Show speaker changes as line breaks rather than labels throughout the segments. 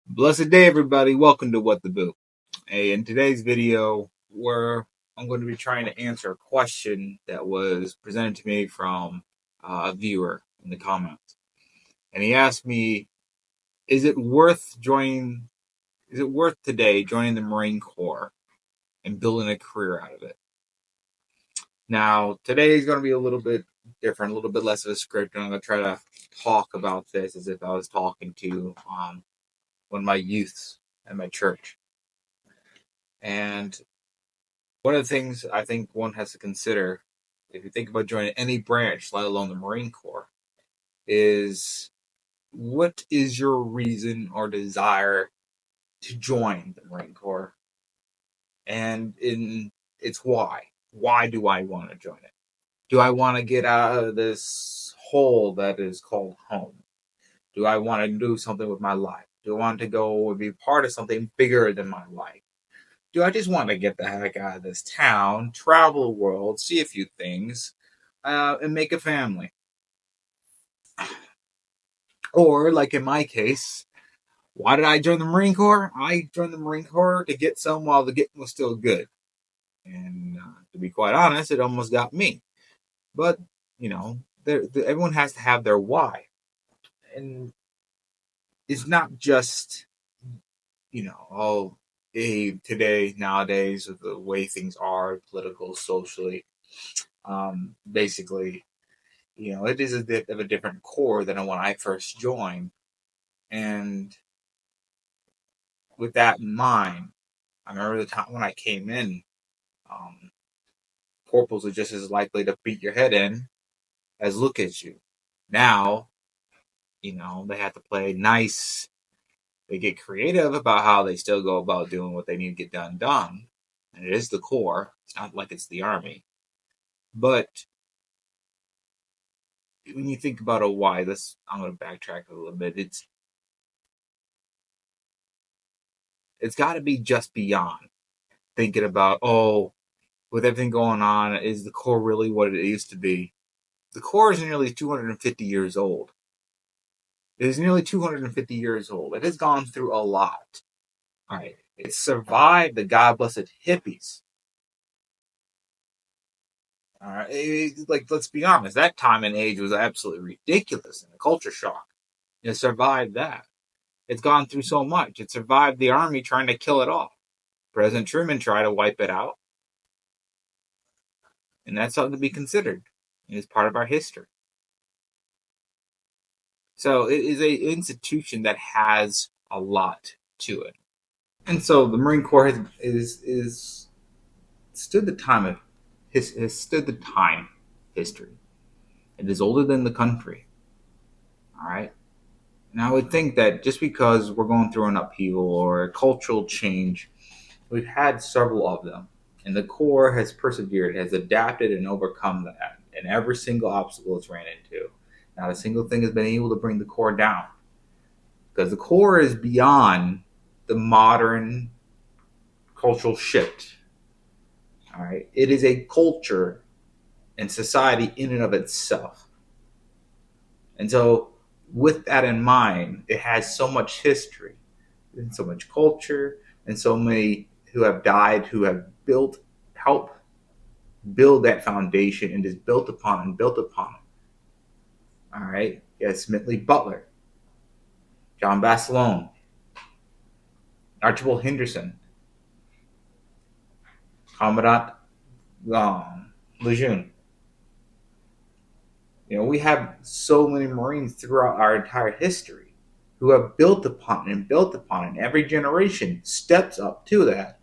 Blessed day, everybody. Welcome to What the Boo. Hey, in today's video, I'm going to be trying to answer a question that was presented to me from a viewer in the comments. And he asked me, is it worth today joining the Marine Corps and building a career out of it? Now, today is going to be a little bit different, a little bit less of a script, and I'm going to try to talk about this as if I was talking to one of my youths at my church. And one of the things I think one has to consider, if you think about joining any branch, let alone the Marine Corps, is what is your reason or desire to join the Marine Corps? And it's why. Why do I want to join it? Do I want to get out of this hole that is called home? Do I want to do something with my life? Do I want to go and be part of something bigger than my life? Do I just want to get the heck out of this town, travel the world, see a few things, and make a family? Or, like in my case, why did I join the Marine Corps? I joined the Marine Corps to get some while the getting was still good. And to be quite honest, it almost got me. But, everyone has to have their why. And it's not just, today, nowadays, with the way things are, political, socially, basically, it is a bit of a different core than when I first joined. And with that in mind, I remember the time when I came in, corporals are just as likely to beat your head in as look at you. Now, they have to play nice. They get creative about how they still go about doing what they need to get done. And it is the core. It's not like it's the army. But when you think about a why, I'm going to backtrack a little bit. It's got to be just beyond thinking about, with everything going on, is the core really what it used to be? The core is nearly 250 years old. It is nearly 250 years old. It has gone through a lot. All right. It survived the God blessed hippies. All right. Let's be honest. That time and age was absolutely ridiculous and a culture shock. It survived that. It's gone through so much. It survived the army trying to kill it off. President Truman tried to wipe it out. And that's something to be considered. It's part of our history. So it is an institution that has a lot to it. And so the Marine Corps is stood the time of has stood the time history. It is older than the country. All right. And I would think that just because we're going through an upheaval or a cultural change, we've had several of them. And the Corps has persevered, has adapted and overcome that. And every single obstacle it's ran into. Not a single thing has been able to bring the Corps down. Because the Corps is beyond the modern cultural shift. All right. It is a culture and society in and of itself. And so, with that in mind, it has so much history and so much culture and so many who have died, who have helped build that foundation and just built upon and built upon it. All right. Yes, Smithley Butler, John Basilone, Archibald Henderson, Commandant Lejeune. We have so many Marines throughout our entire history who have built upon it and built upon it. And every generation steps up to that,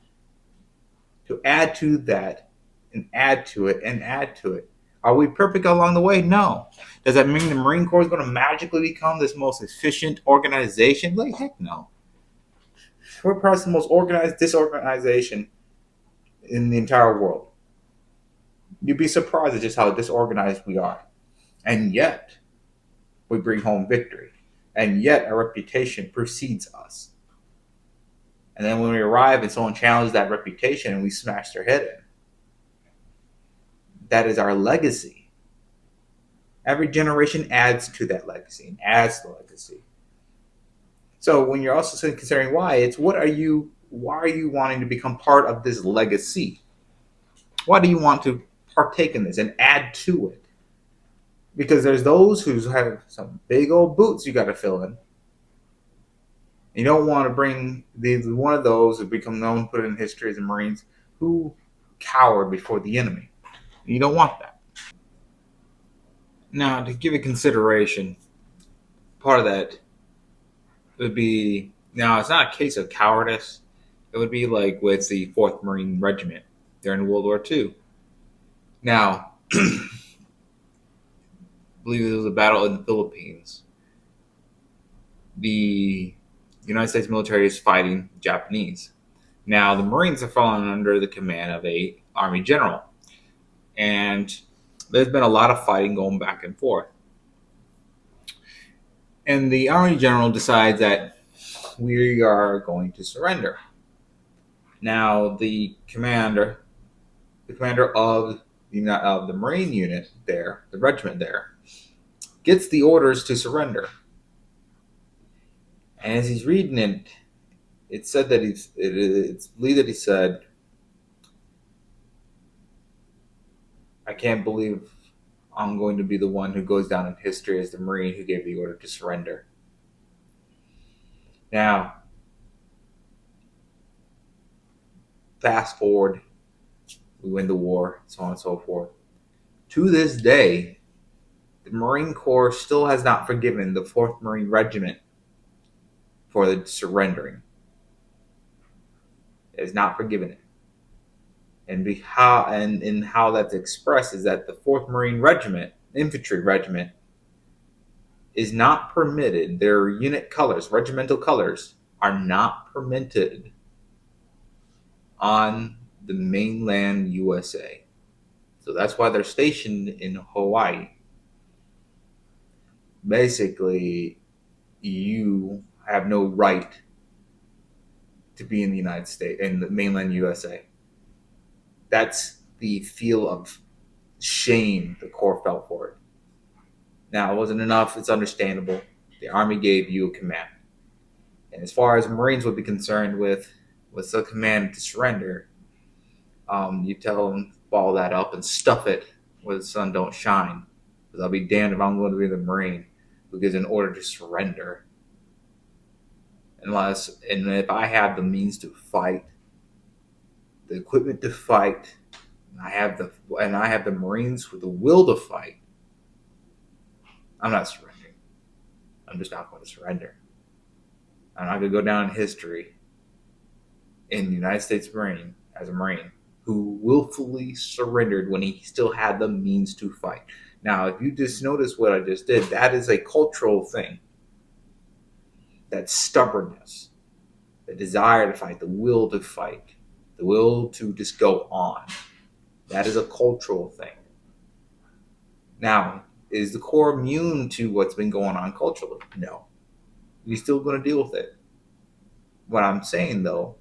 to add to that, and add to it, and add to it. Are we perfect along the way? No. Does that mean the Marine Corps is going to magically become this most efficient organization? Like, heck no. We're probably the most organized disorganization in the entire world. You'd be surprised at just how disorganized we are. And yet, we bring home victory. And yet, our reputation precedes us. And then when we arrive and someone challenges that reputation and we smash their head in, that is our legacy. Every generation adds to that legacy and adds to the legacy. So when you're also considering why, it's why are you wanting to become part of this legacy? Why do you want to partake in this and add to it? Because there's those who have some big old boots you got to fill in. You don't want to bring one of those who become known, put in history as the Marines, who cowered before the enemy. You don't want that. Now, to give it consideration, part of that would be now it's not a case of cowardice. It would be like with the 4th Marine Regiment during World War II. Now, I believe there was a battle in the Philippines. The United States military is fighting the Japanese. Now, the Marines are falling under the command of a Army general, and there's been a lot of fighting going back and forth. And the Army general decides that we are going to surrender. Now, the commander of the Marine unit there, the regiment there, gets the orders to surrender. And as he's reading it, it's said that it's believed that he said, "I can't believe I'm going to be the one who goes down in history as the Marine who gave the order to surrender." Now, fast forward, we win the war, so on and so forth. To this day, the Marine Corps still has not forgiven the 4th Marine Regiment for the surrendering. It has not forgiven it. And how that's expressed is that the 4th Marine Regiment, infantry regiment, is not permitted. Their unit colors, regimental colors, are not permitted on the mainland USA. So that's why they're stationed in Hawaii. Basically, you have no right to be in the United States, in the mainland USA. That's the feel of shame the Corps felt for it. Now, it wasn't enough. It's understandable. The Army gave you a command. And as far as Marines would be concerned with the command to surrender, you tell them, ball that up and stuff it where the sun don't shine. Because I'll be damned if I'm going to be the Marine who gives an order to surrender. And if I have the means to fight, the equipment to fight, and I have the Marines with the will to fight, I'm not surrendering. I'm just not going to surrender. I'm not going to go down in history in the United States Marine as a Marine who willfully surrendered when he still had the means to fight. Now, if you just notice what I just did, that is a cultural thing. That stubbornness, the desire to fight, the will to fight, the will to just go on. That is a cultural thing. Now, is the Corps immune to what's been going on culturally? No. You're still going to deal with it. What I'm saying, though,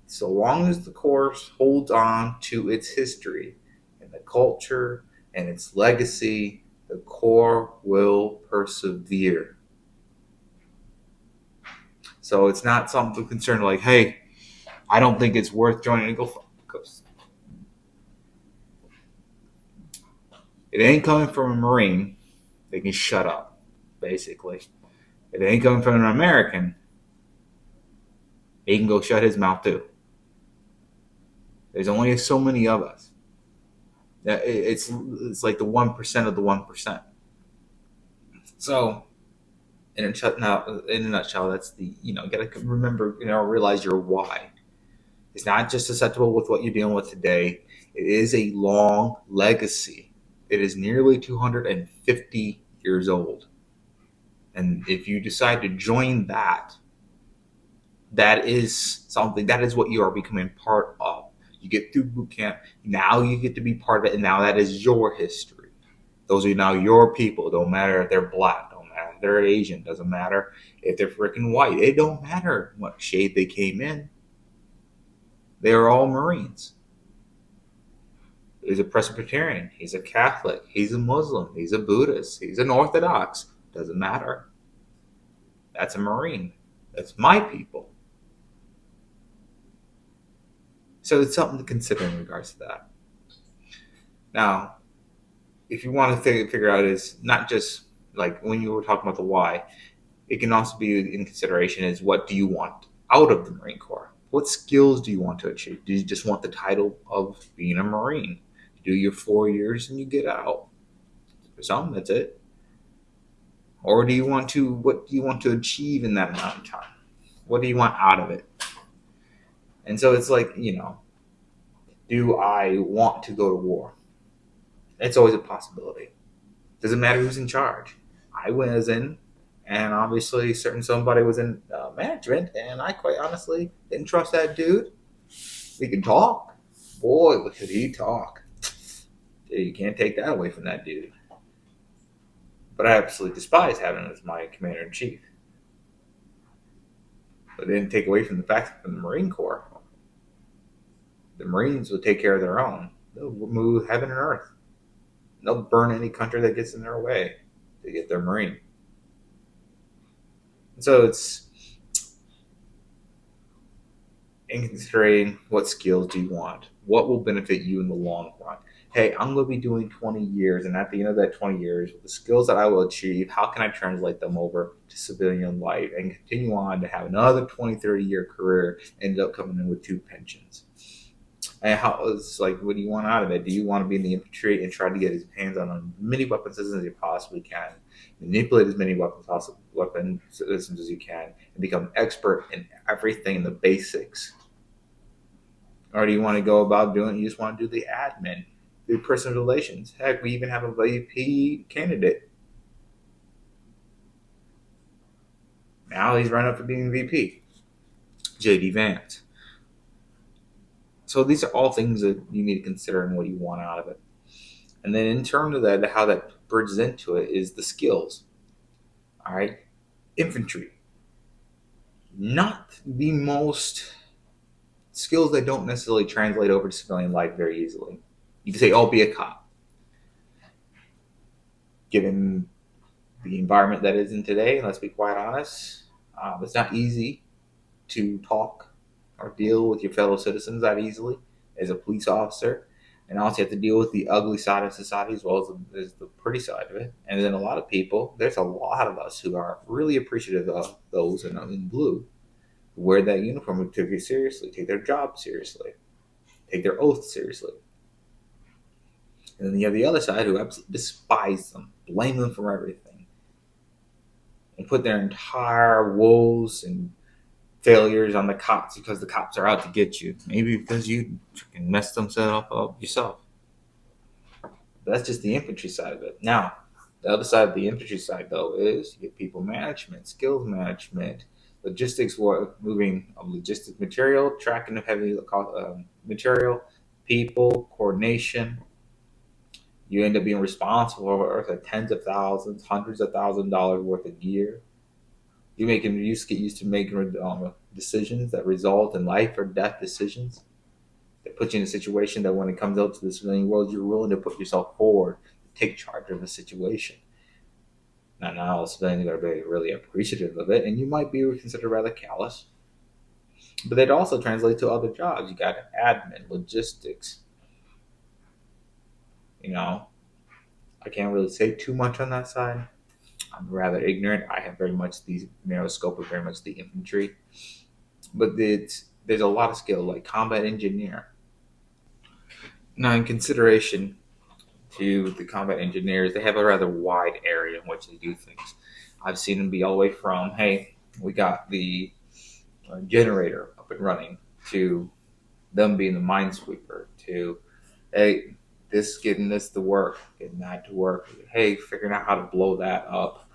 so long as the Corps holds on to its history and the culture and its legacy, the Corps will persevere. So it's not something concerned like, hey, I don't think it's worth joining and go. If it ain't coming from a Marine, they can shut up, basically. If it ain't coming from an American, he can go shut his mouth too. There's only so many of us. It's like the 1% of the 1%. So, in a nutshell, that's you got to remember, realize your why. It's not just susceptible with what you're dealing with today. It is a long legacy. It is nearly 250 years old. And if you decide to join that is something, that is what you are becoming part of. You get through boot camp, now you get to be part of it, and now that is your history. Those are now your people. Don't matter if they're black, don't matter if they're Asian, doesn't matter if they're freaking white. It don't matter what shade they came in. They are all Marines. He's a Presbyterian. He's a Catholic. He's a Muslim. He's a Buddhist. He's an Orthodox. Doesn't matter. That's a Marine. That's my people. So it's something to consider in regards to that. Now, if you want to figure out is not just like when you were talking about the why, it can also be in consideration is what do you want out of the Marine Corps? What skills do you want to achieve? Do you just want the title of being a Marine? You do your 4 years and you get out. For some, that's it. Or do you want to, what do you want to achieve in that amount of time? What do you want out of it? And so it's like, do I want to go to war? It's always a possibility. Doesn't matter who's in charge. I was in, and obviously somebody was in management, and I quite honestly didn't trust that dude. We can talk. Boy, look at he talk. You can't take that away from that dude. But I absolutely despise having him as my commander-in-chief. But it didn't take away from the fact that from the Marine Corps, the Marines will take care of their own. They'll move heaven and earth. They'll burn any country that gets in their way to get their Marine. And so it's in considering what skills do you want? What will benefit you in the long run? Hey, I'm going to be doing 20 years, and at the end of that 20 years, the skills that I will achieve, how can I translate them over to civilian life and continue on to have another 20, 30-year career, end up coming in with 2 pensions? And how it's like, what do you want out of it? Do you want to be in the infantry and try to get his hands on as many weapon systems as you possibly can, manipulate as many weapon systems as you can, and become expert in everything in the basics? Or do you want to go about doing? You just want to do the admin, do personal relations. Heck, we even have a VP candidate. Now he's running up for being VP, JD Vance. So these are all things that you need to consider and what you want out of it. And then in terms of that, how that bridges into it is the skills. All right, infantry, not the most skills that don't necessarily translate over to civilian life very easily. You can say, "Oh, be a cop." Given the environment that is in today, let's be quite honest, it's not easy to talk or deal with your fellow citizens that easily as a police officer. And also you have to deal with the ugly side of society as well as the pretty side of it. And then a lot of people, there's a lot of us who are really appreciative of those in blue who wear that uniform, who take it seriously, take their job seriously, take their oath seriously. And then you have the other side who absolutely despise them, blame them for everything, and put their entire woes and failures on the cops because the cops are out to get you. Maybe because you messed themselves up yourself. But that's just the infantry side of it. Now, the other side of the infantry side, though, is you get people management, skills management, logistics, moving of logistic material, tracking of heavy material, people, coordination. You end up being responsible for tens of thousands, hundreds of $1,000s worth of gear. You get used to making decisions that result in life or death decisions. That put you in a situation that when it comes out to the civilian world, you're willing to put yourself forward, take charge of the situation. Now, not all civilians are really appreciative of it, and you might be considered rather callous. But that also translates to other jobs. You got admin, logistics. I can't really say too much on that side. I'm rather ignorant. I have very much the narrow scope of very much the infantry. But there's a lot of skill, like combat engineer. Now, in consideration to the combat engineers, they have a rather wide area in which they do things. I've seen them be all the way from, hey, we got the generator up and running, to them being the minesweeper, to, hey, getting this to work, getting that to work, hey, figuring out how to blow that up.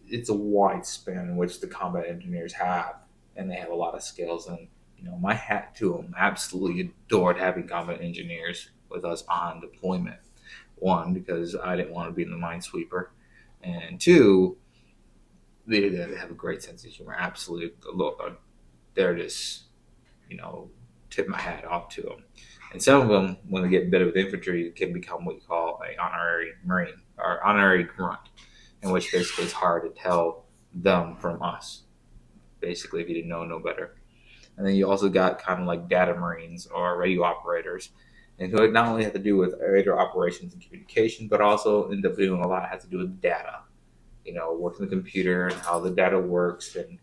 It's a wide span in which the combat engineers have, and they have a lot of skills. And my hat to them. Absolutely adored having combat engineers with us on deployment. One, because I didn't want to be in the minesweeper, and two, they have a great sense of humor. Absolutely, they're just tip my hat off to them. And some of them, when they get better with infantry, can become what you call an honorary Marine or honorary grunt, in which basically it's hard to tell them from us. Basically, if you didn't know no better. And then you also got kind of like data Marines or radio operators, and who not only have to do with radio operations and communication, but also end up doing a lot has to do with data. Working the computer and how the data works, and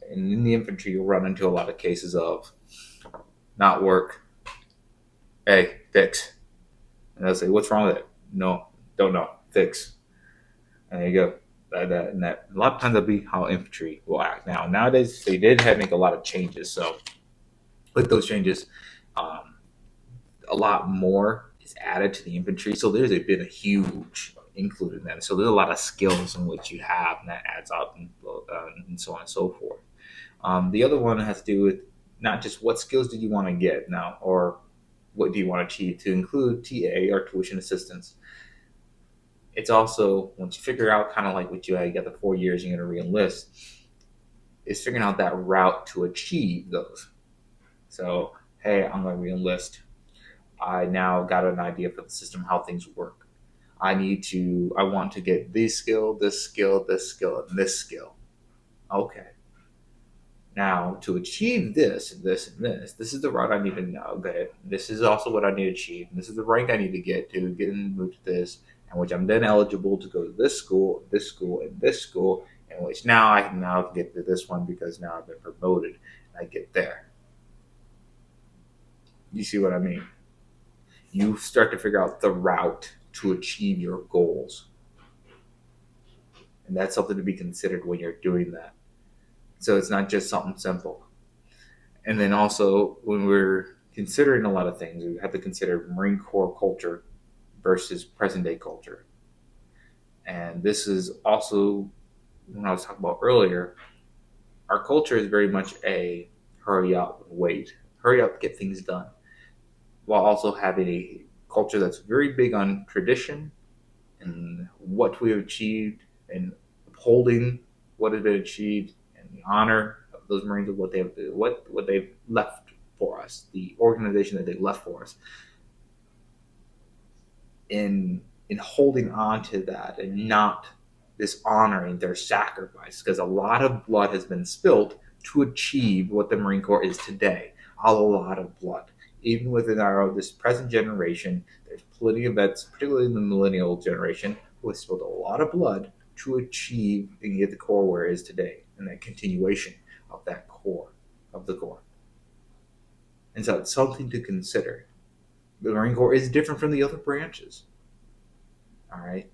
in the infantry, you'll run into a lot of cases of not work. Hey, fix. And they'll say, "What's wrong with it?" No, don't know. Fix. And there you go. That a lot of times that'll be how infantry will act. Nowadays they did have make a lot of changes. So with those changes, um, a lot more is added to the infantry. So been a huge include in that. So there's a lot of skills in which you have, and that adds up, and so on and so forth. The other one has to do with not just what skills do you want to get now, or what do you want to achieve, to include TA or tuition assistance. It's also, once you figure out kind of like what you got the 4 years you're going to re-enlist, is figuring out that route to achieve those. So, hey, I'm going to re-enlist. I now got an idea for the system, how things work. I want to get this skill, this skill, this skill, and this skill. Okay. Now, to achieve this, and this, and this is the route I need to know. Okay, this is also what I need to achieve. This is the rank I need to get and move to this, and which I'm then eligible to go to this school, and this school, and which now I can now get to this one because now I've been promoted and I get there. You see what I mean? You start to figure out the route to achieve your goals. And that's something to be considered when you're doing that. So it's not just something simple. And then also, when we're considering a lot of things, we have to consider Marine Corps culture versus present day culture. And this is also, when I was talking about earlier, our culture is very much a hurry up and wait, hurry up, get things done, while also having a culture that's very big on tradition and what we have achieved, and upholding what has been achieved, and the honor of those Marines, of what they've left for us, the organization that they left for us, in holding on to that and not dishonoring their sacrifice, because a lot of blood has been spilled to achieve what the Marine Corps is today. A lot of blood. Even within this present generation, there's plenty of vets, particularly in the millennial generation, who have spilled a lot of blood to achieve and get the Corps where it is today, and that continuation of that core, of the Corps. And so it's something to consider. The Marine Corps is different from the other branches. All right?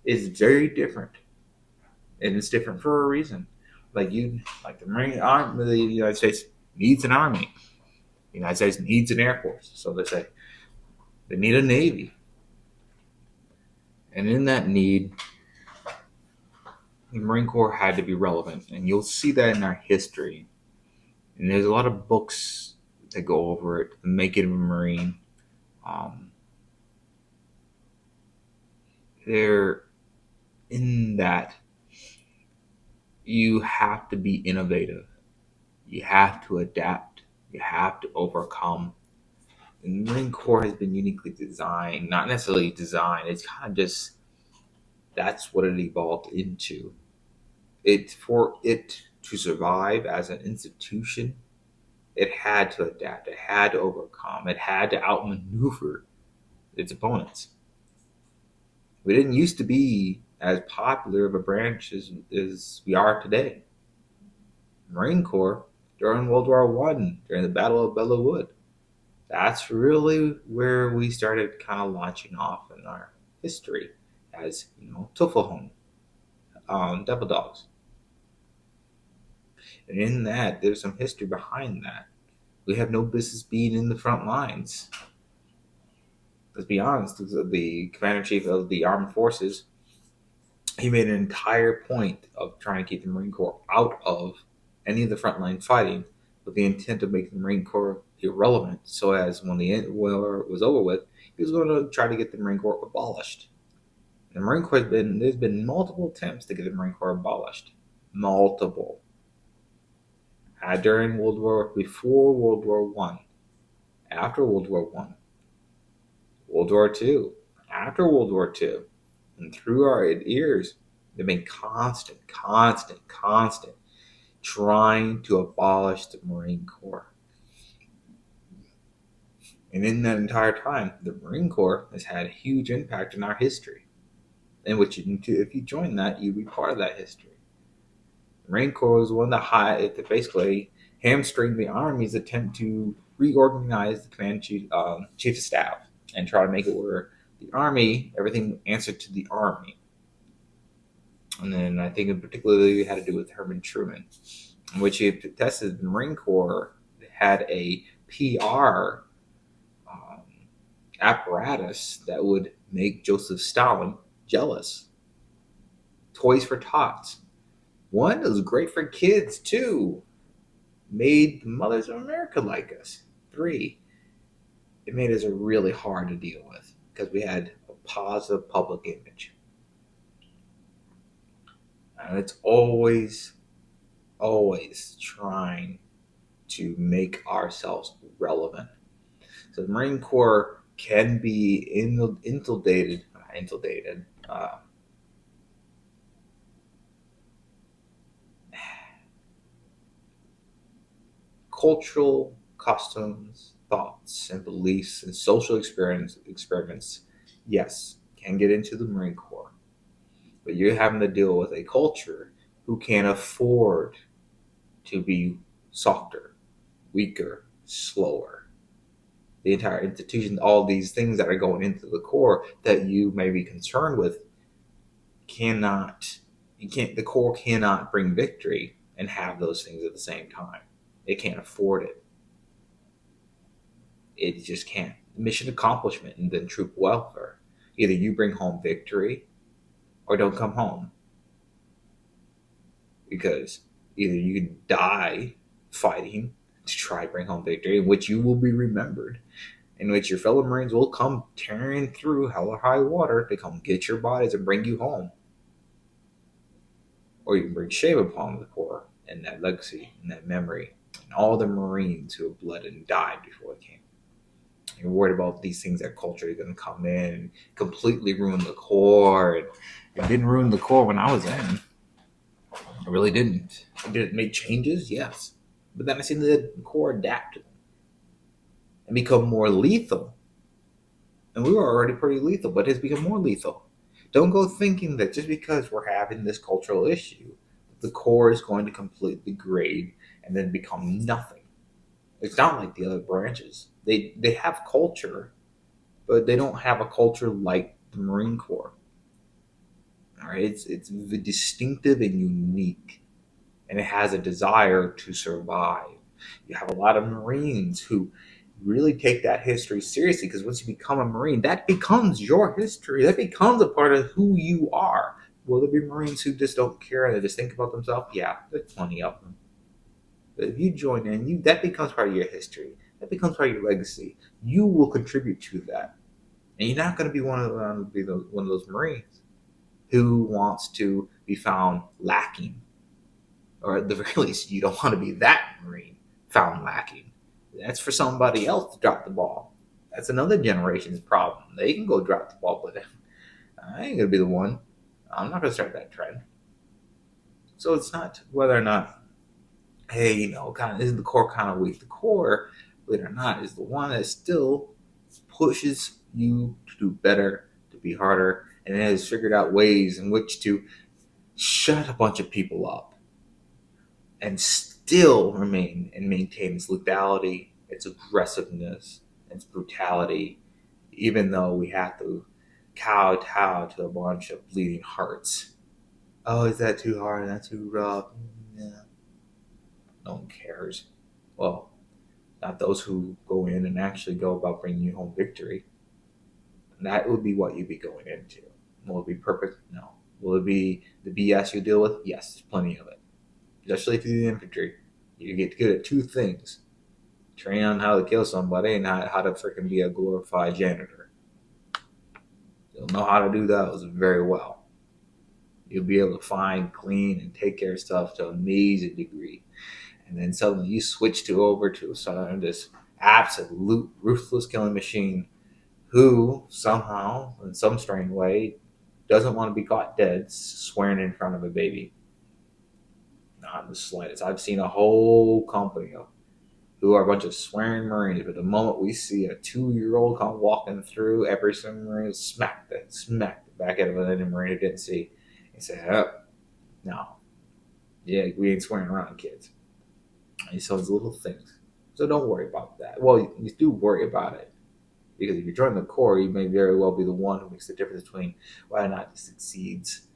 It's very different. And it's different for a reason. Like the Marine Army, the United States needs an army. The United States needs an Air Force. So they say they need a Navy. And in that need, the Marine Corps had to be relevant. And you'll see that in our history. And there's a lot of books that go over it, Make It a Marine. They're in that you have to be innovative. You have to adapt. You have to overcome. And the Marine Corps has been uniquely designed, not necessarily designed, it's kind of just, that's what it evolved into. For it to survive as an institution, it had to adapt, it had to overcome, it had to outmaneuver its opponents. We didn't used to be as popular of a branch as we are today. Marine Corps, during World War One, during the Battle of Belleau Wood, that's really where we started kind of launching off in our history as, Tuffelhorn, Devil Dogs. And in that, there's some history behind that. We have no business being in the front lines. Let's be honest, the Commander-in-Chief of the Armed Forces, he made an entire point of trying to keep the Marine Corps out of any of the frontline fighting, with the intent of making the Marine Corps irrelevant, so as when the war was over with, he was going to try to get the Marine Corps abolished. The Marine Corps there's been multiple attempts to get the Marine Corps abolished. Multiple. during before World War One, after World War One, World War Two, after World War Two, and through our years, they've been constant, trying to abolish the Marine Corps. And in that entire time, the Marine Corps has had a huge impact in our history. In which, if you join that, you'd be part of that history. The Marine Corps was one that basically hamstringed the Army's attempt to reorganize the command chief of staff and try to make it where the Army, everything answered to the Army. And then I think in particularly it had to do with Herman Truman, in which he tested the Marine Corps had a PR apparatus that would make Joseph Stalin jealous. Toys for Tots. One, it was great for kids. Two, made the mothers of America like us. Three, it made us really hard to deal with because we had a positive public image. And it's always trying to make ourselves relevant. So the Marine Corps can be inundated, cultural customs, thoughts, and beliefs and social experiments, yes, can get into the Marine Corps. But you're having to deal with a culture who can't afford to be softer, weaker, slower. The entire institution, all these things that are going into the Corps that you may be concerned with, the Corps cannot bring victory and have those things at the same time. It can't afford it. It just can't. Mission accomplishment and then troop welfare. Either you bring home victory or don't come home. Because either you can die fighting to try to bring home victory, in which you will be remembered, in which your fellow Marines will come tearing through hell or high water to come get your bodies and bring you home. Or you can bring shame upon the Corps and that legacy and that memory and all the Marines who have bled and died before it came. You're worried about these things that culture is going to come in and completely ruin the Corps. And it didn't ruin the Corps when I was in. It really didn't. Did it make changes? Yes. But then I seen the Corps adapt to them and become more lethal. And we were already pretty lethal, but it's become more lethal. Don't go thinking that just because we're having this cultural issue, the Corps is going to completely degrade and then become nothing. It's not like the other branches. They have culture, but they don't have a culture like the Marine Corps. All right, it's distinctive and unique, and it has a desire to survive. You have a lot of Marines who really take that history seriously because once you become a Marine, that becomes your history. That becomes a part of who you are. Will there be Marines who just don't care and they just think about themselves? Yeah, there's plenty of them. But if you join in, that becomes part of your history. That becomes part of your legacy. You will contribute to that, and you're not going to be one of those Marines who wants to be found lacking, or at the very least, you don't want to be that Marine found lacking. That's for somebody else to drop the ball. That's another generation's problem. They can go drop the ball, but I ain't gonna be the one. I'm not gonna start that trend. So it's not whether or not, hey, kind of isn't the Corps kind of weak? The Corps, believe it or not, is the one that still pushes you to do better, to be harder, and it has figured out ways in which to shut a bunch of people up and still remain and maintain its lethality, its aggressiveness, its brutality, even though we have to kowtow to a bunch of bleeding hearts. Oh, is that too hard? That's too rough? Yeah. No one cares. Well, not those who go in and actually go about bringing you home victory. And that would be what you'd be going into. Will it be perfect? No. Will it be the BS you deal with? Yes, there's plenty of it. Especially if you're the infantry. You get good at two things. Train on how to kill somebody and how to freaking be a glorified janitor. You'll know how to do those very well. You'll be able to find, clean, and take care of stuff to an amazing degree. and then suddenly you switch over to this absolute ruthless killing machine who somehow, in some strange way, doesn't want to be caught dead swearing in front of a baby. Not in the slightest. I've seen a whole company of who are a bunch of swearing Marines, but the moment we see a 2-year-old come walking through, every single Marine smack the back out of any Marine who didn't see. And say, oh, no. Yeah, we ain't swearing around, kids. And so it's little things. So don't worry about that. Well, you do worry about it. Because if you join the Corps, you may very well be the one who makes the difference between whether or not it succeeds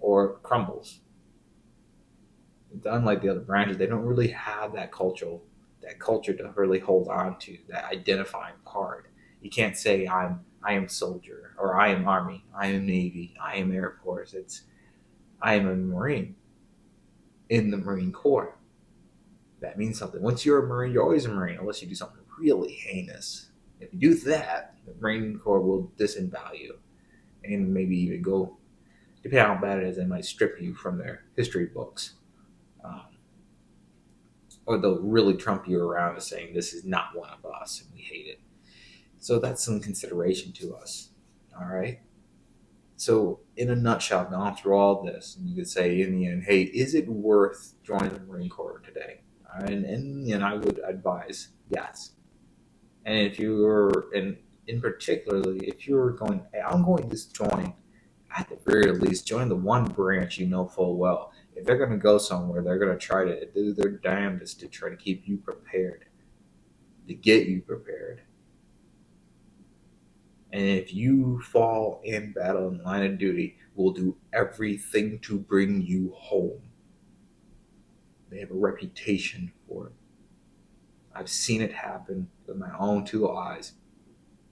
or crumbles. Unlike the other branches, they don't really have that culture to really hold on to, that identifying part. You can't say I am soldier, or I am Army, I am Navy, I am Air Force. It's I am a Marine in the Marine Corps. That means something. Once you're a Marine, you're always a Marine, unless you do something really heinous. If you do that, the Marine Corps will disembowel and maybe even go, depending on how bad it is, they might strip you from their history books. Or they'll really trump you around as saying this is not one of us and we hate it. So that's some consideration to us. All right. So in a nutshell, I've gone through all this, and you could say in the end, hey, is it worth joining the Marine Corps today? And I would advise yes. And if you're, and in particularly, if you're going, hey, I'm going to join, at the very least, join the one branch you know full well. If they're going to go somewhere, they're going to try to do their damnedest to try to keep you prepared, to get you prepared. And if you fall in battle in line of duty, we'll do everything to bring you home. They have a reputation for it. I've seen it happen with my own 2 eyes.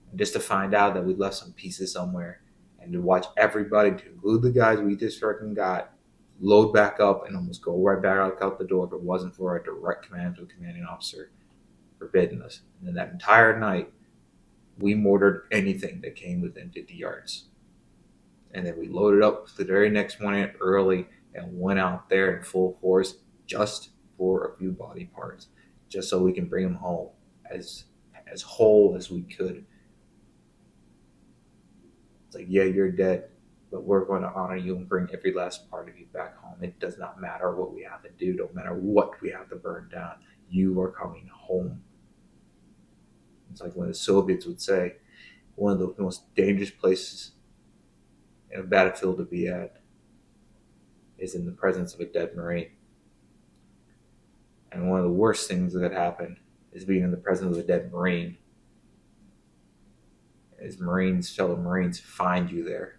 And just to find out that we left some pieces somewhere, and to watch everybody, to include the guys we just freaking got, load back up and almost go right back out the door if it wasn't for a direct command to a commanding officer forbidding us. And then that entire night, we mortared anything that came within 50 yards. And then we loaded up the very next morning early and went out there in full force just for a few body parts, just so we can bring them home as whole as we could. It's like, yeah, you're dead, but we're going to honor you and bring every last part of you back home. It does not matter what we have to do, no matter what we have to burn down. You are coming home. It's like when the Soviets would say, one of the most dangerous places in a battlefield to be at is in the presence of a dead Marine. And one of the worst things that happen is being in the presence of a dead Marine. As fellow Marines find you there,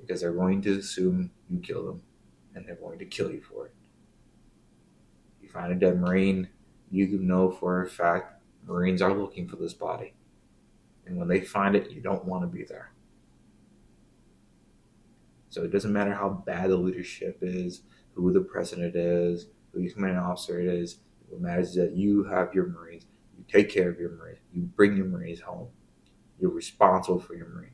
because they're going to assume you killed them, and they're going to kill you for it. You find a dead Marine, you know for a fact Marines are looking for this body. And when they find it, you don't want to be there. So it doesn't matter how bad the leadership is, who the president is, who your commanding officer is. What matters is that you have your Marines. You take care of your Marines. You bring your Marines home. You're responsible for your Marines.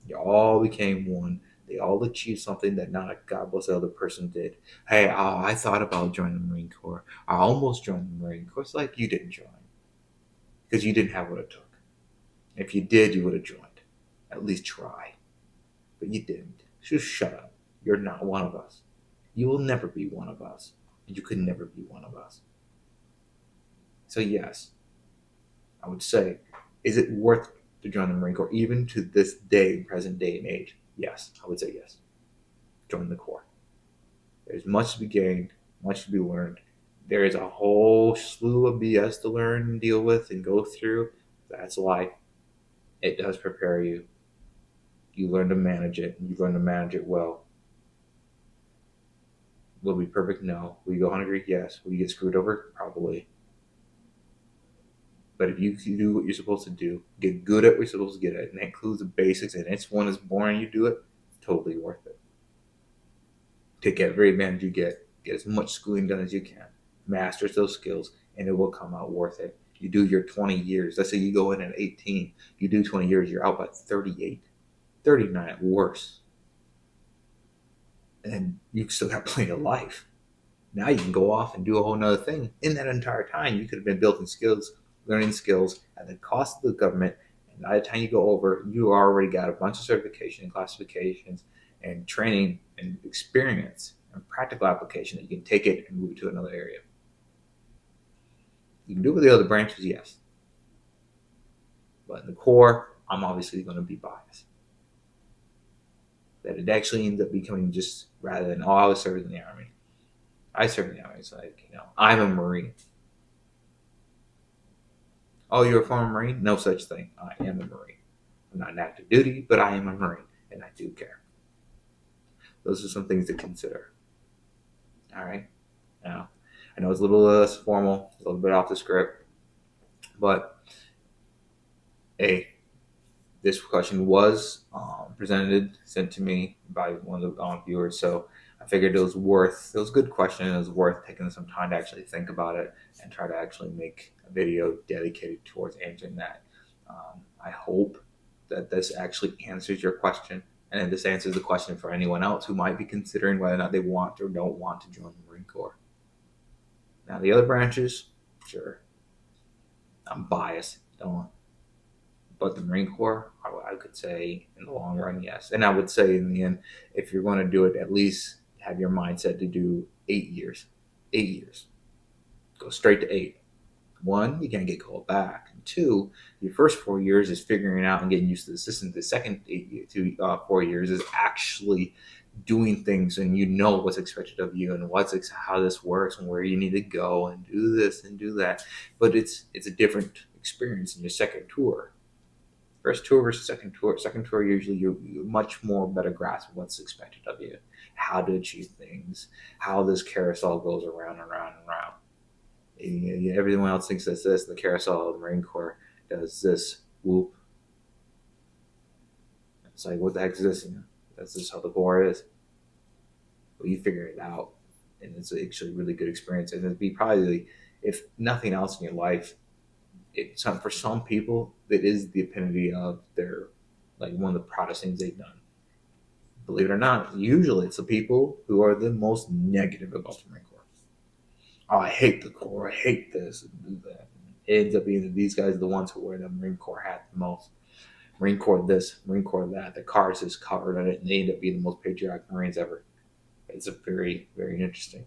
You all became one. They all achieved something that not a God bless the other person did. Hey, I thought about joining the Marine Corps. I almost joined the Marine Corps. It's like you didn't join. Because you didn't have what it took. If you did, you would have joined. At least try. But you didn't. Just shut up. You're not one of us. You will never be one of us. And you could never be one of us. So yes, I would say, is it worth to join the Marine Corps, even to this day, present day and age? Yes, I would say yes. Join the Corps. There's much to be gained, much to be learned. There is a whole slew of BS to learn and deal with and go through. That's life. It does prepare you. You learn to manage it, and you learn to manage it well. Will it be perfect? No. Will you go hungry? Yes. Will you get screwed over? Probably. But if you do what you're supposed to do, get good at what you're supposed to get at, and that includes the basics, and it's one is boring, you do it, it's totally worth it. Take every advantage you get as much schooling done as you can, master those skills, and it will come out worth it. You do your 20 years. Let's say you go in at 18, you do 20 years, you're out by 38, 39 at worst. And you still got plenty of life. Now you can go off and do a whole nother thing. In that entire time, you could have been building skills, learning skills at the cost of the government. And by the time you go over, you already got a bunch of certification and classifications and training and experience and practical application that you can take it and move it to another area. You can do it with the other branches, yes. But in the core, I'm obviously going to be biased. That it actually ends up becoming just rather than, I was serving in the Army. I served in the Army. It's like, I'm a Marine. Oh, you're a former Marine? No such thing. I am a Marine. I'm not in active duty, but I am a Marine, and I do care. Those are some things to consider. All right? Now, I know it's a little less formal, a little bit off the script, but hey, this question was sent to me by one of the viewers, so I figured it was a good question. It was worth taking some time to actually think about it and try to actually make a video dedicated towards answering that. I hope that this actually answers your question, and this answers the question for anyone else who might be considering whether or not they want or don't want to join the Marine Corps. Now, the other branches, sure, I'm biased, but the Marine Corps, I could say in the long run, yes. And I would say in the end, if you're going to do it, at least have your mindset to do 8 years. 8 years. Go straight to 8. 1, you can't get called back. And 2, your first 4 years is figuring out and getting used to the system. The second 4 years is actually doing things, and you know what's expected of you and how this works and where you need to go and do this and do that. But it's a different experience in your second tour. First tour versus second tour. Second tour, usually you're much more better grasp of what's expected of you, how to achieve things, how this carousel goes around and around and around. Everyone else thinks that's this. The carousel of the Marine Corps does this. Whoop. It's like, what the heck is this? That's just how the Corps is. But you figure it out, and it's actually a really good experience. And it'd be probably, if nothing else in your life, for some people, it is the epitome of their, like, one of the proudest things they've done. Believe it or not, usually it's the people who are the most negative about the Marine Corps. Oh, I hate the Corps. I hate this and that. It ends up being these guys are the ones who wear the Marine Corps hat the most. Marine Corps this, Marine Corps that. The cars is covered in it, and they end up being the most patriotic Marines ever. It's a very, very interesting.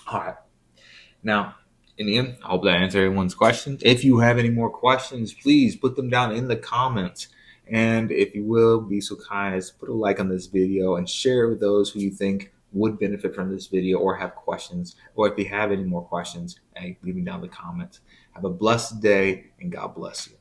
All right. Now, in the end, I hope that answered everyone's questions. If you have any more questions, please put them down in the comments. And if you will be so kind as put a like on this video and share it with those who you think would benefit from this video or have questions. Or if you have any more questions, hey, leave them down in the comments. Have a blessed day, and God bless you.